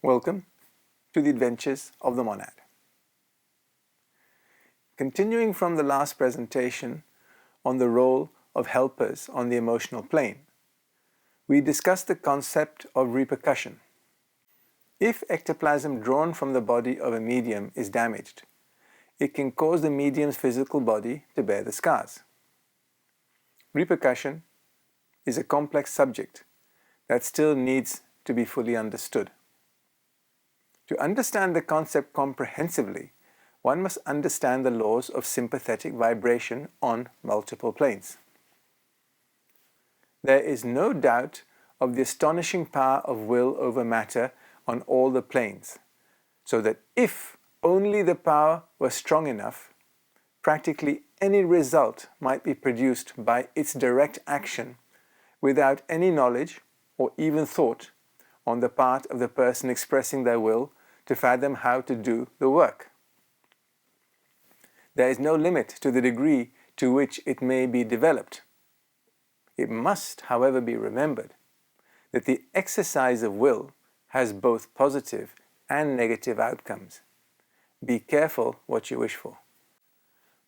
Welcome to the Adventures of the Monad. Continuing from the last presentation on the role of helpers on the emotional plane, we discussed the concept of repercussion. If ectoplasm drawn from the body of a medium is damaged, it can cause the medium's physical body to bear the scars. Repercussion is a complex subject that still needs to be fully understood. To understand the concept comprehensively, one must understand the laws of sympathetic vibration on multiple planes. There is no doubt of the astonishing power of will over matter on all the planes, so that if only the power were strong enough, practically any result might be produced by its direct action without any knowledge or even thought on the part of the person expressing their will to fathom how to do the work. There is no limit to the degree to which it may be developed. It must, however, be remembered that the exercise of will has both positive and negative outcomes. Be careful what you wish for.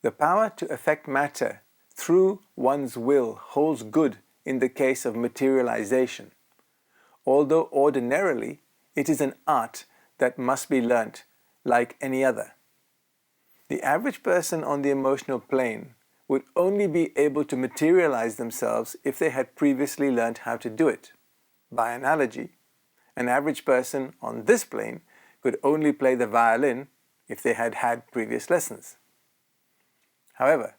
The power to affect matter through one's will holds good in the case of materialization, although ordinarily it is an art that must be learnt like any other. The average person on the emotional plane would only be able to materialize themselves if they had previously learnt how to do it. By analogy, an average person on this plane could only play the violin if they had had previous lessons. However,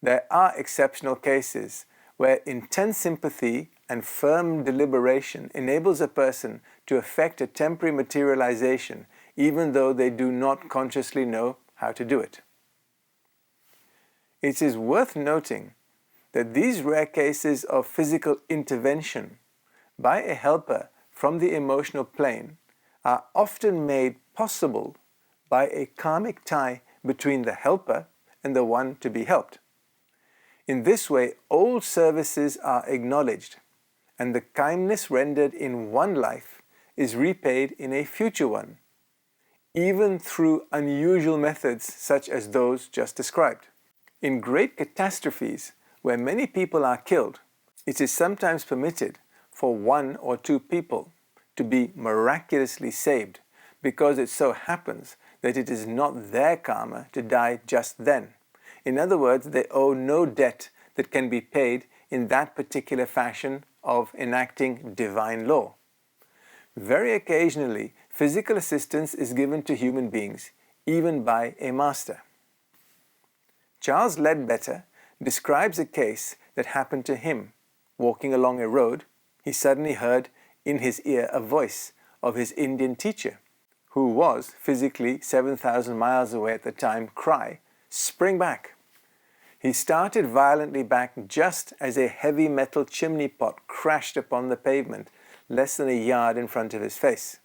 there are exceptional cases where intense sympathy and firm deliberation enables a person to effect a temporary materialization even though they do not consciously know how to do it. It is worth noting that these rare cases of physical intervention by a helper from the emotional plane are often made possible by a karmic tie between the helper and the one to be helped. In this way, old services are acknowledged, and the kindness rendered in one life is repaid in a future one, even through unusual methods such as those just described. In great catastrophes, where many people are killed, it is sometimes permitted for one or two people to be miraculously saved because it so happens that it is not their karma to die just then. In other words, they owe no debt that can be paid in that particular fashion of enacting divine law. Very occasionally, physical assistance is given to human beings, even by a master. Charles Ledbetter describes a case that happened to him. Walking along a road, he suddenly heard in his ear a voice of his Indian teacher, who was physically 7,000 miles away at the time, cry, "Spring back!" He started violently back just as a heavy metal chimney pot crashed upon the pavement less than a yard in front of his face.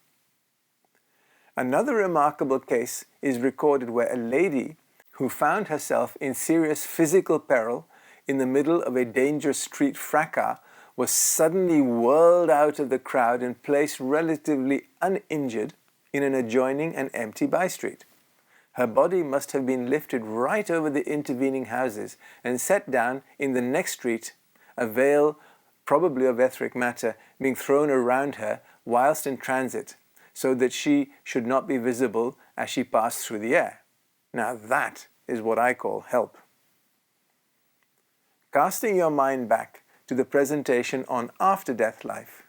Another remarkable case is recorded where a lady who found herself in serious physical peril in the middle of a dangerous street fracas was suddenly whirled out of the crowd and placed relatively uninjured in an adjoining and empty by-street. Her body must have been lifted right over the intervening houses and set down in the next street, a veil, probably of etheric matter, being thrown around her whilst in transit, so that she should not be visible as she passed through the air. Now that is what I call help. Casting your mind back to the presentation on after-death life,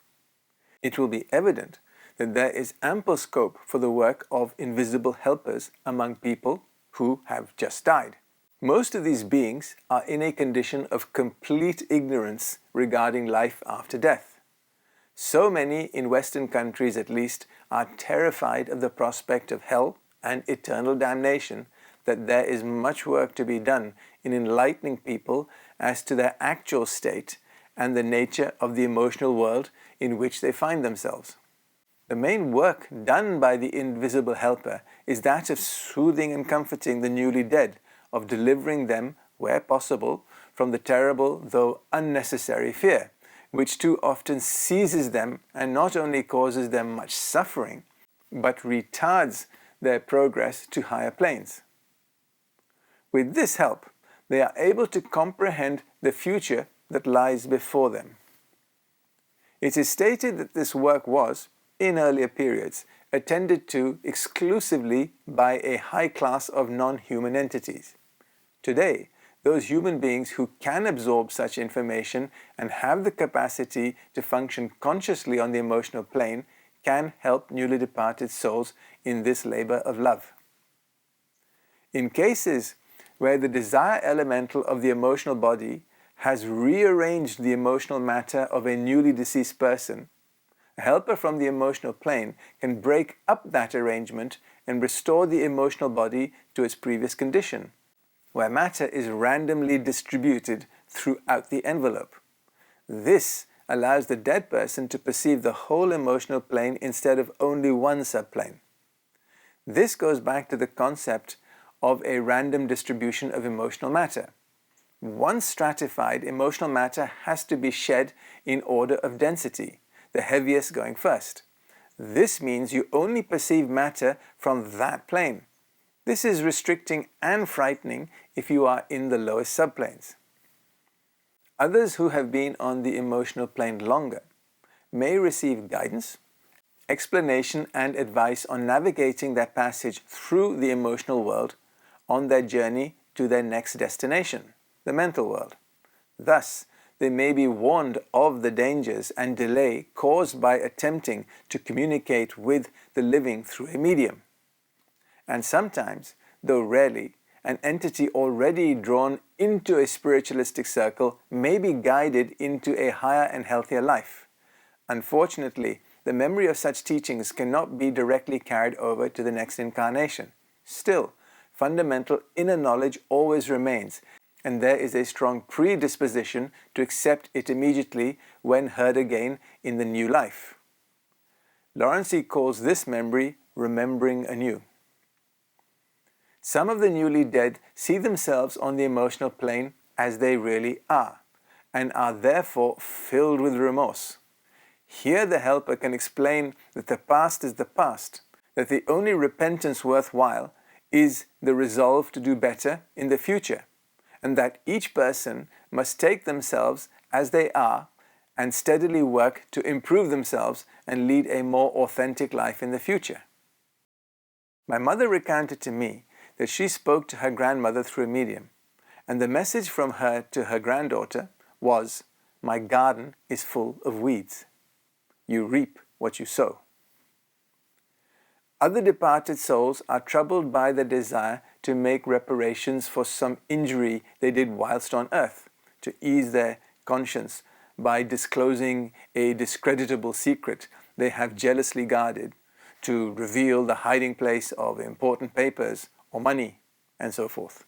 it will be evident that there is ample scope for the work of invisible helpers among people who have just died. Most of these beings are in a condition of complete ignorance regarding life after death. So many, in Western countries at least, are terrified of the prospect of hell and eternal damnation that there is much work to be done in enlightening people as to their actual state and the nature of the emotional world in which they find themselves. The main work done by the invisible helper is that of soothing and comforting the newly dead, of delivering them, where possible, from the terrible though unnecessary fear, which too often seizes them and not only causes them much suffering, but retards their progress to higher planes. With this help, they are able to comprehend the future that lies before them. It is stated that this work was, in earlier periods, attended to exclusively by a high class of non-human entities. Today, those human beings who can absorb such information and have the capacity to function consciously on the emotional plane can help newly departed souls in this labor of love. In cases where the desire elemental of the emotional body has rearranged the emotional matter of a newly deceased person, a helper from the emotional plane can break up that arrangement and restore the emotional body to its previous condition, where matter is randomly distributed throughout the envelope. This allows the dead person to perceive the whole emotional plane instead of only one subplane. This goes back to the concept of a random distribution of emotional matter. Once stratified, emotional matter has to be shed in order of density, the heaviest going first. This means you only perceive matter from that plane. This is restricting and frightening if you are in the lowest subplanes. Others who have been on the emotional plane longer may receive guidance, explanation and advice on navigating their passage through the emotional world on their journey to their next destination, the mental world. Thus, they may be warned of the dangers and delay caused by attempting to communicate with the living through a medium. And sometimes, though rarely, an entity already drawn into a spiritualistic circle may be guided into a higher and healthier life. Unfortunately, the memory of such teachings cannot be directly carried over to the next incarnation. Still, fundamental inner knowledge always remains, and there is a strong predisposition to accept it immediately when heard again in the new life. Lawrence calls this memory remembering anew. Some of the newly dead see themselves on the emotional plane as they really are, and are therefore filled with remorse. Here the helper can explain that the past is the past, that the only repentance worthwhile is the resolve to do better in the future, and that each person must take themselves as they are and steadily work to improve themselves and lead a more authentic life in the future. My mother recounted to me that she spoke to her grandmother through a medium, and the message from her to her granddaughter was, "My garden is full of weeds. You reap what you sow." Other departed souls are troubled by the desire to make reparations for some injury they did whilst on earth, to ease their conscience by disclosing a discreditable secret they have jealously guarded, to reveal the hiding place of important papers or money, and so forth.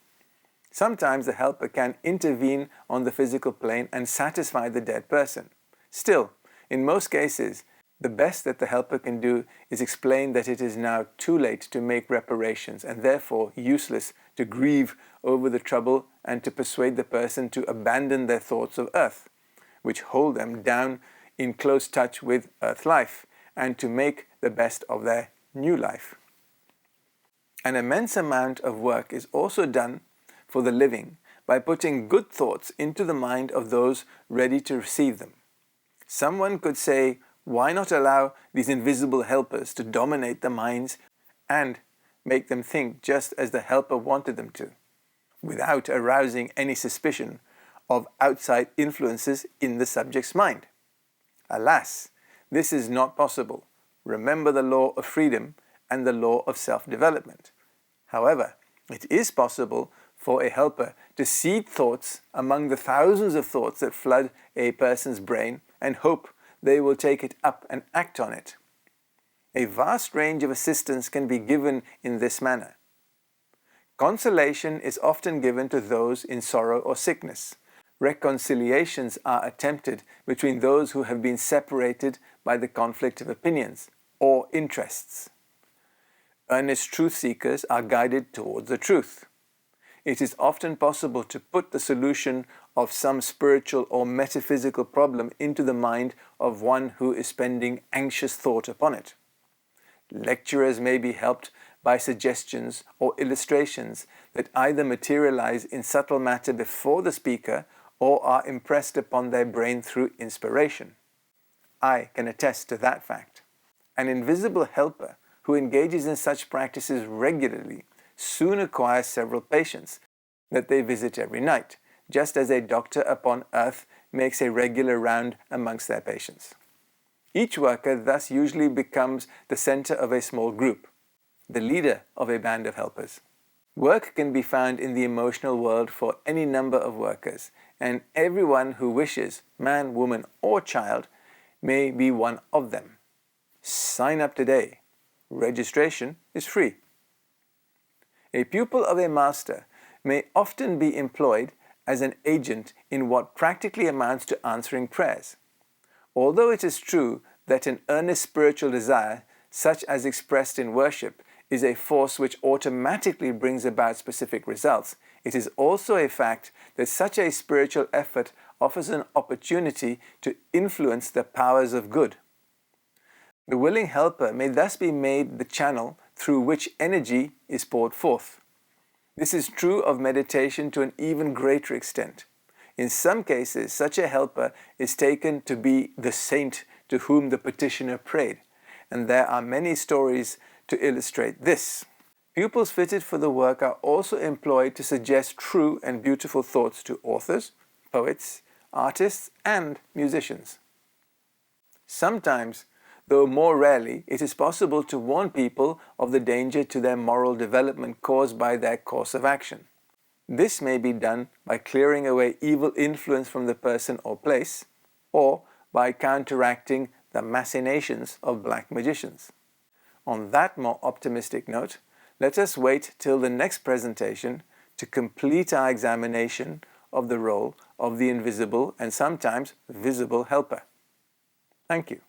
Sometimes the helper can intervene on the physical plane and satisfy the dead person. Still, in most cases, the best that the helper can do is explain that it is now too late to make reparations and therefore useless to grieve over the trouble and to persuade the person to abandon their thoughts of earth, which hold them down in close touch with earth life, and to make the best of their new life. An immense amount of work is also done for the living by putting good thoughts into the mind of those ready to receive them. Someone could say, why not allow these invisible helpers to dominate the minds and make them think just as the helper wanted them to, without arousing any suspicion of outside influences in the subject's mind? Alas, this is not possible. Remember the law of freedom and the law of self-development. However, it is possible for a helper to seed thoughts among the thousands of thoughts that flood a person's brain and hope they will take it up and act on it. A vast range of assistance can be given in this manner. Consolation is often given to those in sorrow or sickness. Reconciliations are attempted between those who have been separated by the conflict of opinions or interests. Earnest truth seekers are guided towards the truth. It is often possible to put the solution of some spiritual or metaphysical problem into the mind of one who is spending anxious thought upon it. Lecturers may be helped by suggestions or illustrations that either materialize in subtle matter before the speaker or are impressed upon their brain through inspiration. I can attest to that fact. An invisible helper who engages in such practices regularly soon acquires several patients that they visit every night, just as a doctor upon earth makes a regular round amongst their patients. Each worker thus usually becomes the center of a small group, the leader of a band of helpers. Work can be found in the emotional world for any number of workers, and everyone who wishes, man, woman, or child, may be one of them. Sign up today. Registration is free. A pupil of a master may often be employed as an agent in what practically amounts to answering prayers. Although it is true that an earnest spiritual desire, such as expressed in worship, is a force which automatically brings about specific results, it is also a fact that such a spiritual effort offers an opportunity to influence the powers of good. The willing helper may thus be made the channel through which energy is poured forth. This is true of meditation to an even greater extent. In some cases, such a helper is taken to be the saint to whom the petitioner prayed, and there are many stories to illustrate this. Pupils fitted for the work are also employed to suggest true and beautiful thoughts to authors, poets, artists, and musicians. Sometimes, though more rarely, it is possible to warn people of the danger to their moral development caused by their course of action. This may be done by clearing away evil influence from the person or place, or by counteracting the machinations of black magicians. On that more optimistic note, let us wait till the next presentation to complete our examination of the role of the invisible and sometimes visible helper. Thank you.